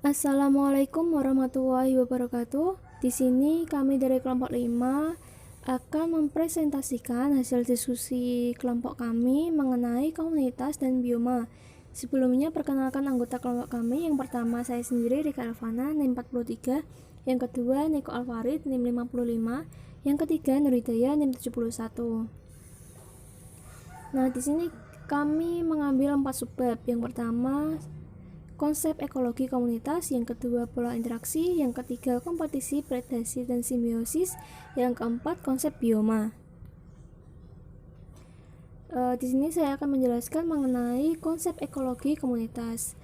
Assalamualaikum warahmatullahi wabarakatuh. Di sini kami dari kelompok 5 akan mempresentasikan hasil diskusi kelompok kami mengenai komunitas dan bioma. Sebelumnya perkenalkan anggota kelompok kami. Yang pertama saya sendiri Rika Elvana NIM 43, yang kedua Niko Alfarid NIM 55, yang ketiga Nuridaya NIM 71. Nah, di sini kami mengambil 4 subbab. Yang pertama konsep ekologi komunitas, yang kedua pola interaksi, yang ketiga kompetisi, predasi, dan simbiosis, yang keempat konsep bioma. Di sini saya akan menjelaskan mengenai konsep ekologi komunitas.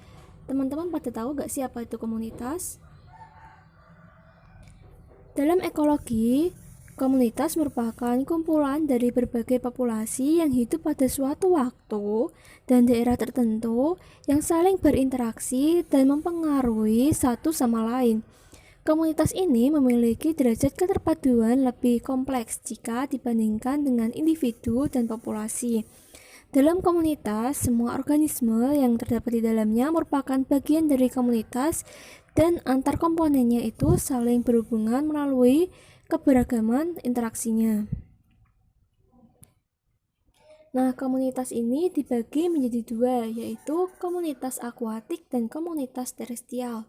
Teman-teman pada tahu gak sih apa itu komunitas? Dalam ekologi, komunitas merupakan kumpulan dari berbagai populasi yang hidup pada suatu waktu dan daerah tertentu yang saling berinteraksi dan mempengaruhi satu sama lain. Komunitas ini memiliki derajat keterpaduan lebih kompleks jika dibandingkan dengan individu dan populasi. Dalam komunitas, semua organisme yang terdapat di dalamnya merupakan bagian dari komunitas dan antar komponennya itu saling berhubungan melalui keberagaman interaksinya. Nah, komunitas ini dibagi menjadi dua, yaitu komunitas akuatik dan komunitas terestrial.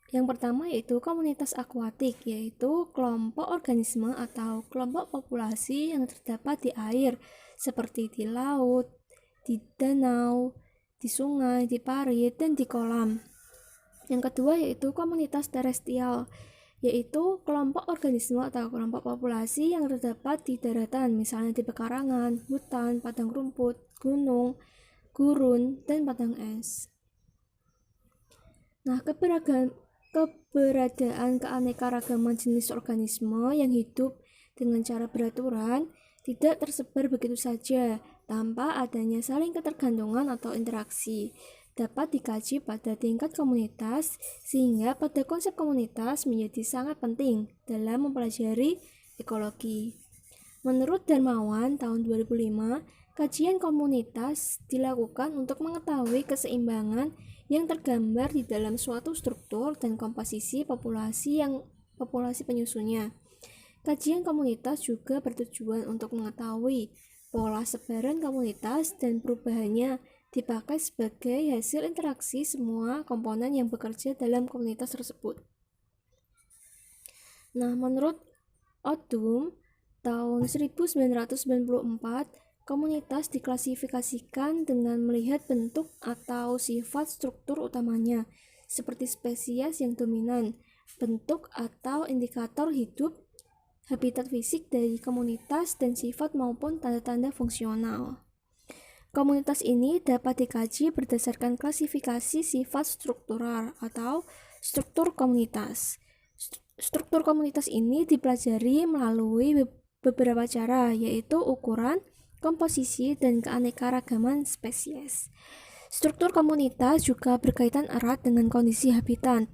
Yang pertama yaitu komunitas akuatik, yaitu kelompok organisme atau kelompok populasi yang terdapat di air, seperti di laut, di danau, di sungai, di parit, dan di kolam. Yang kedua yaitu komunitas terestrial, yaitu kelompok organisme atau kelompok populasi yang terdapat di daratan, misalnya di pekarangan, hutan, padang rumput, gunung, gurun, dan padang es. Nah, keberadaan keanekaragaman jenis organisme yang hidup dengan cara beraturan tidak tersebar begitu saja tanpa adanya saling ketergantungan atau interaksi. Dapat dikaji pada tingkat komunitas, sehingga pada konsep komunitas menjadi sangat penting dalam mempelajari ekologi. Menurut Darmawan tahun 2005, kajian komunitas dilakukan untuk mengetahui keseimbangan yang tergambar di dalam suatu struktur dan komposisi populasi penyusunnya. Kajian komunitas juga bertujuan untuk mengetahui pola sebaran komunitas dan perubahannya dipakai sebagai hasil interaksi semua komponen yang bekerja dalam komunitas tersebut. Nah, menurut Odum tahun 1994, komunitas diklasifikasikan dengan melihat bentuk atau sifat struktur utamanya, seperti spesies yang dominan, bentuk atau indikator hidup, habitat fisik dari komunitas, dan sifat maupun tanda-tanda fungsional. Komunitas ini dapat dikaji berdasarkan klasifikasi sifat struktural atau struktur komunitas. Struktur komunitas ini dipelajari melalui beberapa cara, yaitu ukuran, komposisi, dan keanekaragaman spesies. Struktur komunitas juga berkaitan erat dengan kondisi habitat.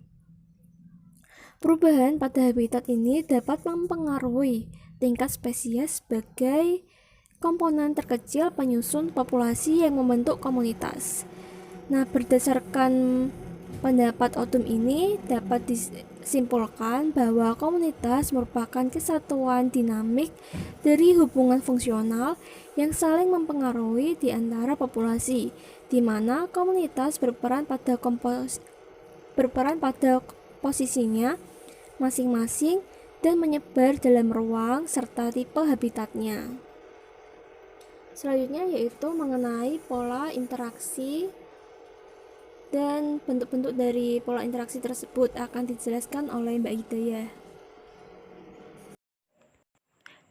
Perubahan pada habitat ini dapat mempengaruhi tingkat spesies sebagai komponen terkecil penyusun populasi yang membentuk komunitas. Nah, berdasarkan pendapat Odum ini dapat disimpulkan bahwa komunitas merupakan kesatuan dinamik dari hubungan fungsional yang saling mempengaruhi di antara populasi, di mana komunitas berperan pada posisinya masing-masing dan menyebar dalam ruang serta tipe habitatnya. Selanjutnya yaitu mengenai pola interaksi dan bentuk-bentuk dari pola interaksi tersebut akan dijelaskan oleh Mbak Hidayah.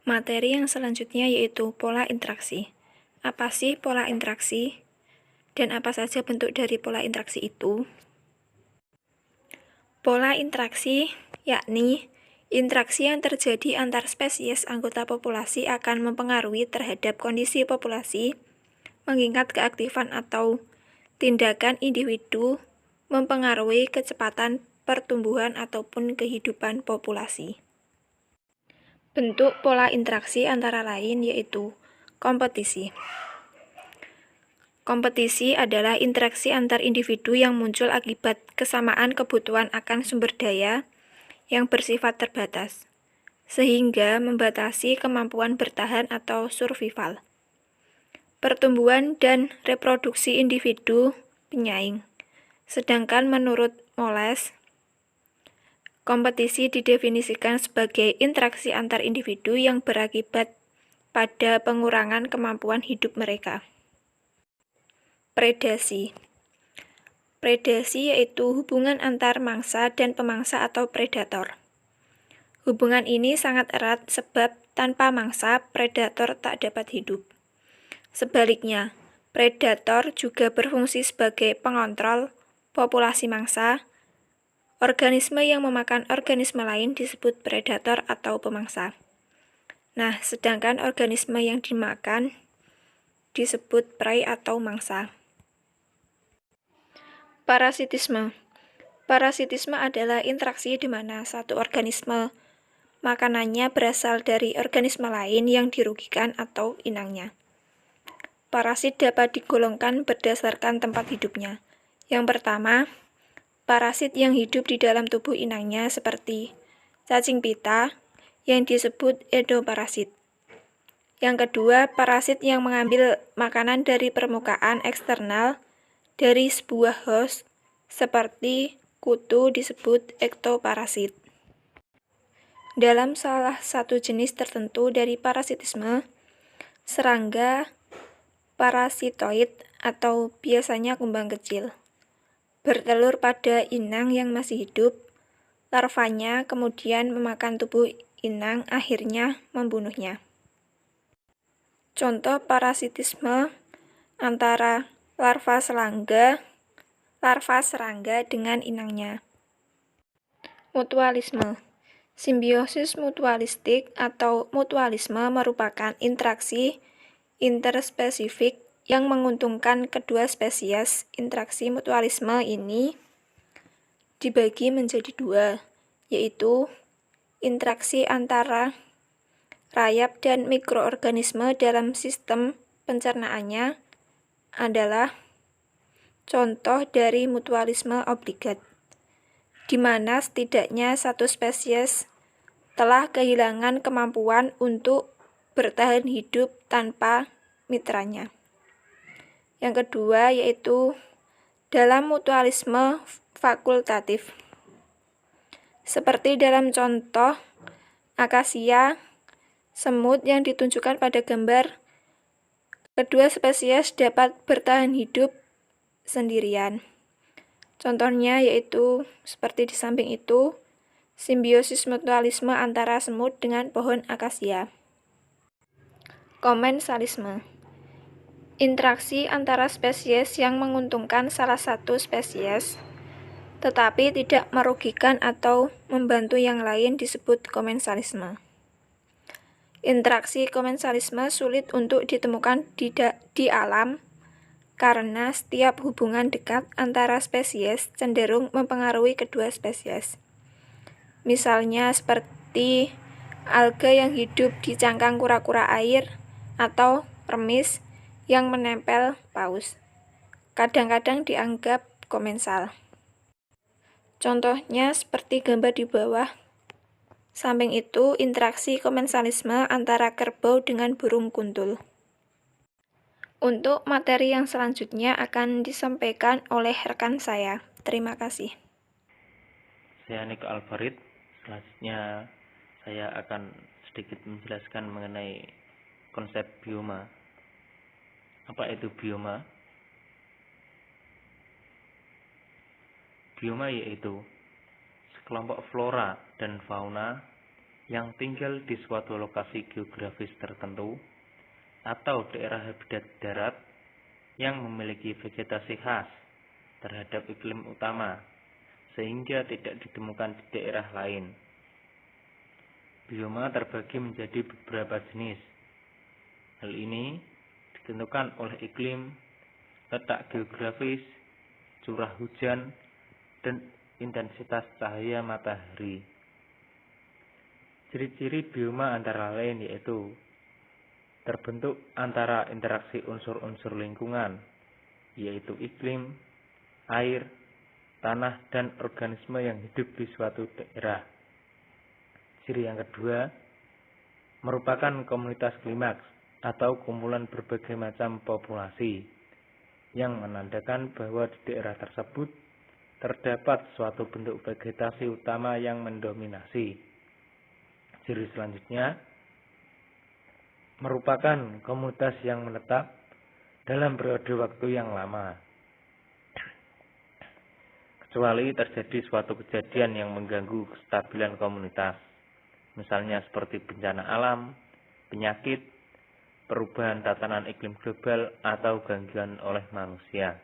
Materi yang selanjutnya yaitu pola interaksi. Apa sih pola interaksi? Dan apa saja bentuk dari pola interaksi itu? Pola interaksi yakni interaksi yang terjadi antar spesies anggota populasi akan mempengaruhi terhadap kondisi populasi, mengingat keaktifan atau tindakan individu mempengaruhi kecepatan pertumbuhan ataupun kehidupan populasi. Bentuk pola interaksi antara lain yaitu kompetisi. Kompetisi adalah interaksi antar individu yang muncul akibat kesamaan kebutuhan akan sumber daya yang bersifat terbatas, sehingga membatasi kemampuan bertahan atau survival. Pertumbuhan dan reproduksi individu penyaing. Sedangkan menurut Moles, kompetisi didefinisikan sebagai interaksi antar individu yang berakibat pada pengurangan kemampuan hidup mereka. Predasi. Predasi yaitu hubungan antar mangsa dan pemangsa atau predator. Hubungan ini sangat erat sebab tanpa mangsa, predator tak dapat hidup. Sebaliknya, predator juga berfungsi sebagai pengontrol populasi mangsa. Organisme yang memakan organisme lain disebut predator atau pemangsa. Nah, sedangkan organisme yang dimakan disebut prey atau mangsa. Parasitisme. Parasitisme adalah interaksi di mana satu organisme makanannya berasal dari organisme lain yang dirugikan atau inangnya. Parasit dapat digolongkan berdasarkan tempat hidupnya. Yang pertama, parasit yang hidup di dalam tubuh inangnya seperti cacing pita yang disebut endoparasit. Yang kedua, parasit yang mengambil makanan dari permukaan eksternal dari sebuah host seperti kutu disebut ektoparasit. Dalam salah satu jenis tertentu dari parasitisme, serangga parasitoid atau biasanya kumbang kecil bertelur pada inang yang masih hidup. Larvanya kemudian memakan tubuh inang, akhirnya membunuhnya. Contoh parasitisme antara larva serangga dengan inangnya. Mutualisme. Simbiosis mutualistik atau mutualisme merupakan interaksi interspesifik yang menguntungkan kedua spesies. Interaksi mutualisme ini dibagi menjadi dua, yaitu interaksi antara rayap dan mikroorganisme dalam sistem pencernaannya adalah contoh dari mutualisme obligat, di mana setidaknya satu spesies telah kehilangan kemampuan untuk bertahan hidup tanpa mitranya. Yang kedua yaitu dalam mutualisme fakultatif. Seperti dalam contoh akasia semut yang ditunjukkan pada gambar, kedua spesies dapat bertahan hidup sendirian. Contohnya yaitu seperti di samping itu, simbiosis mutualisme antara semut dengan pohon akasia. Komensalisme. Interaksi antara spesies yang menguntungkan salah satu spesies, tetapi tidak merugikan atau membantu yang lain disebut komensalisme. Interaksi komensalisme sulit untuk ditemukan di alam karena setiap hubungan dekat antara spesies cenderung mempengaruhi kedua spesies. Misalnya seperti alga yang hidup di cangkang kura-kura air atau remis yang menempel paus. Kadang-kadang dianggap komensal. Contohnya seperti gambar di bawah. Samping itu, interaksi komensalisme antara kerbau dengan burung kuntul. Untuk materi yang selanjutnya akan disampaikan oleh rekan saya. Terima kasih. Saya Niko Alfarid. Selanjutnya saya akan sedikit menjelaskan mengenai konsep bioma. Apa itu bioma? Bioma yaitu sekelompok flora dan fauna yang tinggal di suatu lokasi geografis tertentu atau daerah habitat darat yang memiliki vegetasi khas terhadap iklim utama sehingga tidak ditemukan di daerah lain. Bioma terbagi menjadi beberapa jenis. Hal ini ditentukan oleh iklim, letak geografis, curah hujan, dan intensitas cahaya matahari. Ciri-ciri bioma antara lain yaitu terbentuk antara interaksi unsur-unsur lingkungan yaitu iklim, air, tanah, dan organisme yang hidup di suatu daerah. Ciri yang kedua merupakan komunitas klimaks atau kumpulan berbagai macam populasi yang menandakan bahwa di daerah tersebut terdapat suatu bentuk vegetasi utama yang mendominasi. Ciri selanjutnya merupakan komunitas yang menetap dalam periode waktu yang lama, kecuali terjadi suatu kejadian yang mengganggu kestabilan komunitas, misalnya seperti bencana alam, penyakit, perubahan tatanan iklim global, atau gangguan oleh manusia.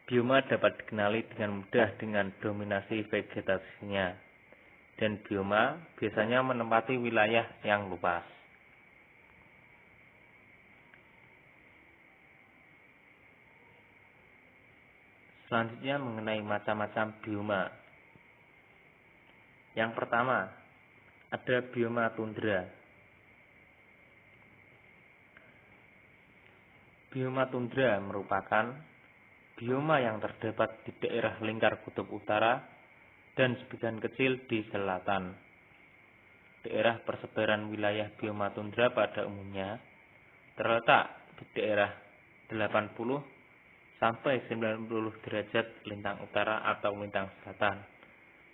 Bioma dapat dikenali dengan mudah dengan dominasi vegetasinya, dan bioma biasanya menempati wilayah yang luas. Selanjutnya mengenai macam-macam bioma. Yang pertama, ada bioma tundra. Bioma tundra merupakan bioma yang terdapat di daerah lingkar kutub utara dan sebagian kecil di selatan. Daerah persebaran wilayah bioma tundra pada umumnya terletak di daerah 80 sampai 90 derajat lintang utara atau lintang selatan,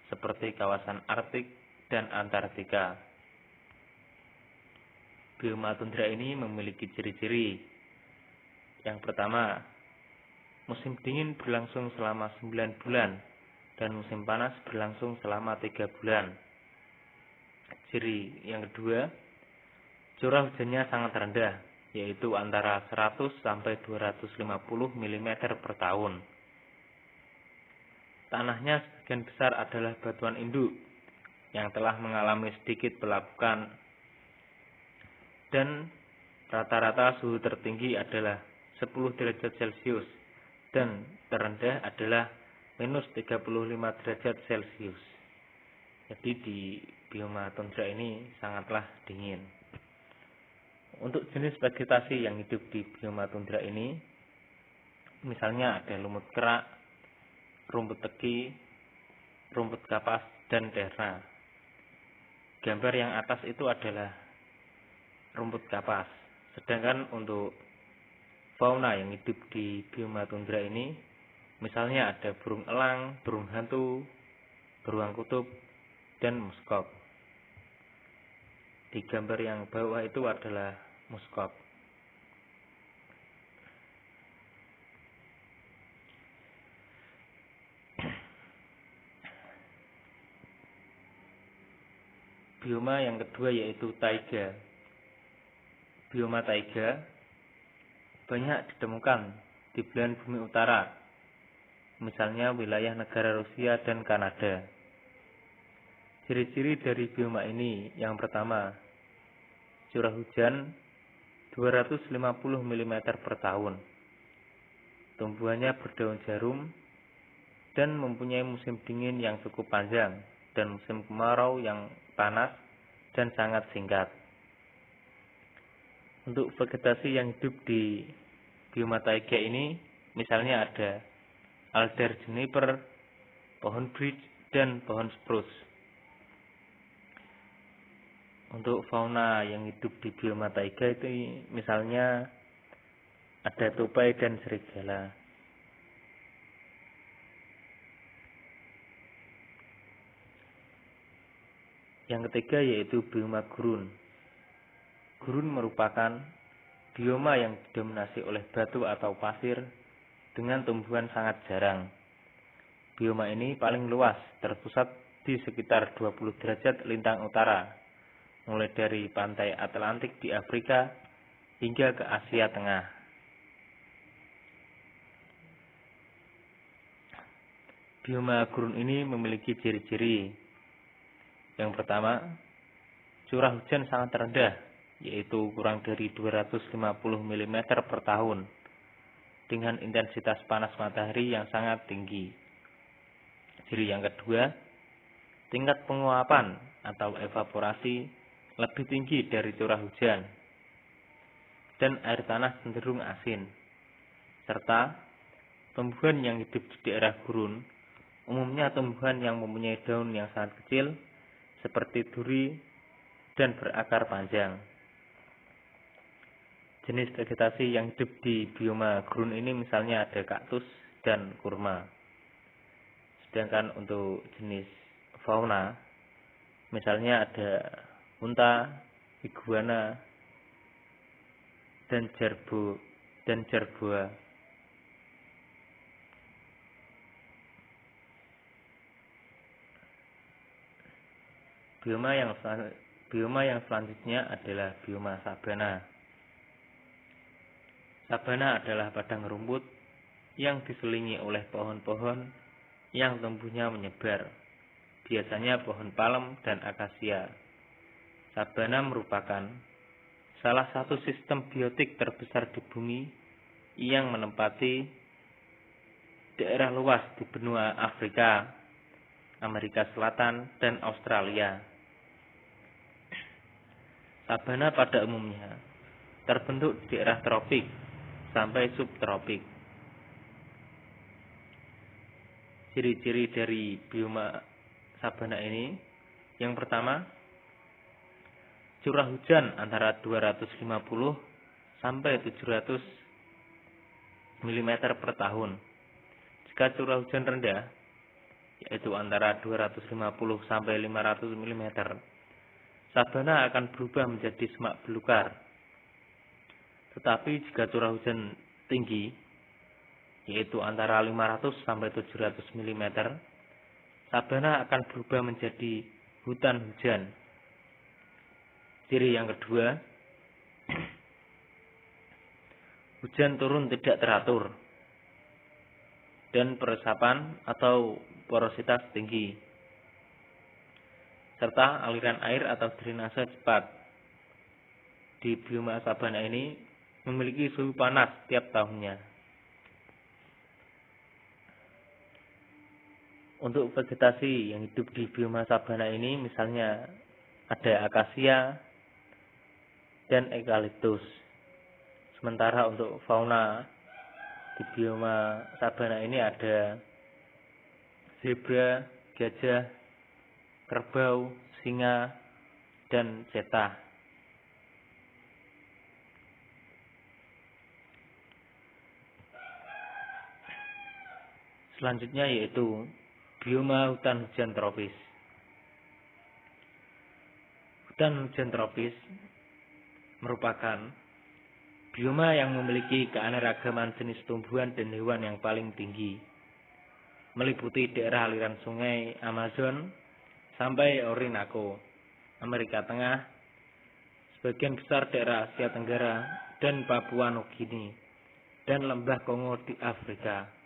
seperti kawasan Arktik dan Antartika. Bioma tundra ini memiliki ciri-ciri. Yang pertama, musim dingin berlangsung selama 9 bulan dan musim panas berlangsung selama 3 bulan. Ciri yang kedua, curah hujannya sangat rendah, yaitu antara 100 sampai 250 mm per tahun. Tanahnya sebagian besar adalah batuan induk yang telah mengalami sedikit pelapukan, dan rata-rata suhu tertinggi adalah 10 derajat Celcius dan terendah adalah minus 35 derajat Celcius. Jadi di bioma tundra ini sangatlah dingin. Untuk jenis vegetasi yang hidup di bioma tundra ini, misalnya ada lumut kerak, rumput tegi, rumput kapas, dan terna. Gambar yang atas itu adalah rumput kapas. Sedangkan untuk fauna yang hidup di bioma tundra ini, misalnya ada burung elang, burung hantu, beruang kutub, dan muskok. Di gambar yang bawah itu adalah muskok. Bioma yang kedua yaitu taiga. Bioma taiga banyak ditemukan di belahan bumi utara, misalnya wilayah negara Rusia dan Kanada. Ciri-ciri dari bioma ini, yang pertama, curah hujan 250 mm per tahun. Tumbuhannya berdaun jarum dan mempunyai musim dingin yang cukup panjang dan musim kemarau yang panas dan sangat singkat. Untuk vegetasi yang hidup di bioma taiga ini, misalnya ada alder juniper, pohon beech, dan pohon spruce. Untuk fauna yang hidup di bioma taiga itu misalnya ada tupai dan serigala. Yang ketiga yaitu bioma gurun. Gurun merupakan bioma yang didominasi oleh batu atau pasir dengan tumbuhan sangat jarang. Bioma ini paling luas, terpusat di sekitar 20 derajat lintang utara, mulai dari pantai Atlantik di Afrika hingga ke Asia Tengah. Bioma gurun ini memiliki ciri-ciri. Yang pertama, curah hujan sangat rendah, yaitu kurang dari 250 mm per tahun, dengan intensitas panas matahari yang sangat tinggi. Ciri yang kedua, tingkat penguapan atau evaporasi lebih tinggi dari curah hujan, dan air tanah cenderung asin. serta tumbuhan yang hidup di daerah gurun, umumnya tumbuhan yang mempunyai daun yang sangat kecil, seperti duri dan berakar panjang. Jenis vegetasi yang hidup di bioma gurun ini misalnya ada kaktus dan kurma. Sedangkan untuk jenis fauna, misalnya ada unta, iguana, dan jerboa. Bioma yang selanjutnya adalah bioma sabana. Sabana adalah padang rumput yang diselingi oleh pohon-pohon yang tumbuhnya menyebar, biasanya pohon palem dan akasia. Sabana merupakan salah satu sistem biotik terbesar di bumi yang menempati daerah luas di benua Afrika, Amerika Selatan, dan Australia. Sabana pada umumnya terbentuk di daerah tropik sampai subtropik. Ciri-ciri dari bioma sabana ini, yang pertama, curah hujan antara 250 sampai 700 mm per tahun. Jika curah hujan rendah, yaitu antara 250 sampai 500 mm, sabana akan berubah menjadi semak belukar. Tetapi jika curah hujan tinggi, yaitu antara 500 sampai 700 mm, sabana akan berubah menjadi hutan hujan. Ciri yang kedua, hujan turun tidak teratur dan peresapan atau porositas tinggi, serta aliran air atau drainase cepat. Di bioma sabana ini memiliki suhu panas setiap tahunnya. Untuk vegetasi yang hidup di bioma sabana ini misalnya ada akasia dan eukaliptus. Sementara untuk fauna di bioma sabana ini ada zebra, gajah, kerbau, singa, dan cheetah. Selanjutnya yaitu bioma hutan hujan tropis. Hutan hujan tropis merupakan bioma yang memiliki keanekaragaman jenis tumbuhan dan hewan yang paling tinggi, meliputi daerah aliran sungai Amazon sampai Orinoco, Amerika Tengah, sebagian besar daerah Asia Tenggara dan Papua Nugini, dan lembah Kongo di Afrika.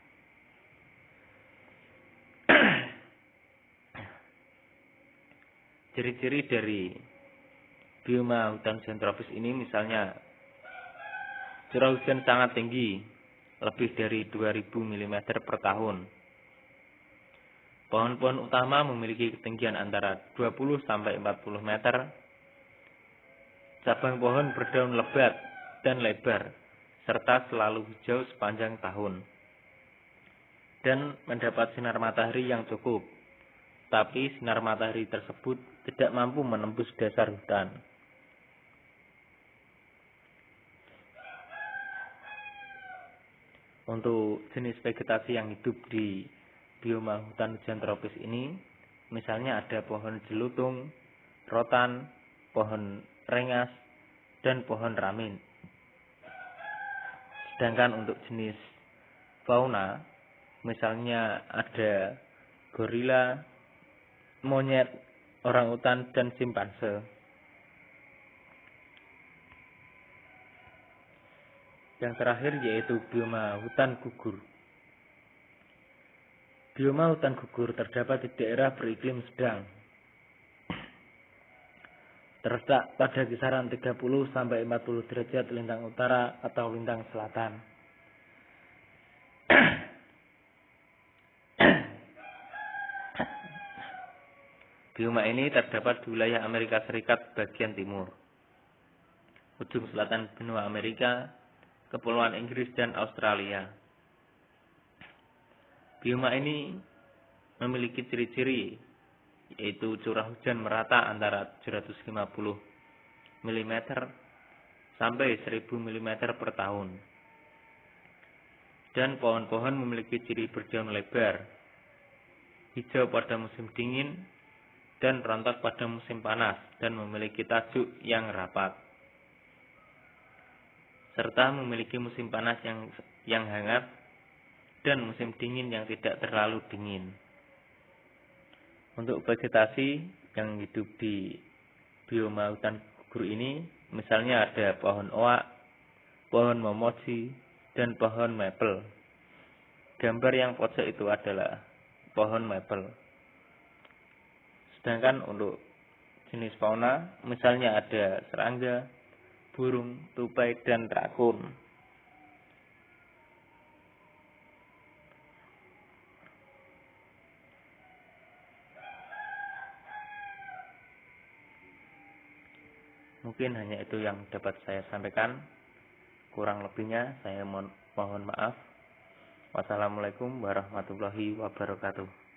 Ciri-ciri dari bioma hutan hujan tropis ini misalnya curah hujan sangat tinggi, lebih dari 2000 mm per tahun. Pohon-pohon utama memiliki ketinggian antara 20 sampai 40 meter. Cabang pohon berdaun lebat dan lebar, serta selalu hijau sepanjang tahun, dan mendapat sinar matahari yang cukup. Tapi sinar matahari tersebut tidak mampu menembus dasar hutan. Untuk jenis vegetasi yang hidup di bioma hutan hujan tropis ini, misalnya ada pohon jelutung, rotan, pohon rengas, dan pohon ramin. Sedangkan untuk jenis fauna, misalnya ada gorila, monyet, orangutan, dan simpanse. Yang terakhir yaitu bioma hutan gugur. Bioma hutan gugur terdapat di daerah beriklim sedang, terletak pada kisaran 30 sampai 40 derajat lintang utara atau lintang selatan. Bioma ini terdapat di wilayah Amerika Serikat bagian timur, ujung selatan benua Amerika, Kepulauan Inggris dan Australia. Bioma ini memiliki ciri-ciri, yaitu curah hujan merata antara 750 mm sampai 1000 mm per tahun. Dan pohon-pohon memiliki ciri berdaun lebar, hijau pada musim dingin, dan rontok pada musim panas, dan memiliki tajuk yang rapat. Serta memiliki musim panas yang hangat dan musim dingin yang tidak terlalu dingin. Untuk vegetasi yang hidup di bioma hutan gugur ini, misalnya ada pohon oak, pohon momoji, dan pohon maple. Gambar yang pojok itu adalah pohon maple. Sedangkan untuk jenis fauna, misalnya ada serangga, burung, tupai, dan rakun. Mungkin hanya itu yang dapat saya sampaikan. Kurang lebihnya saya mohon maaf. Wassalamualaikum warahmatullahi wabarakatuh.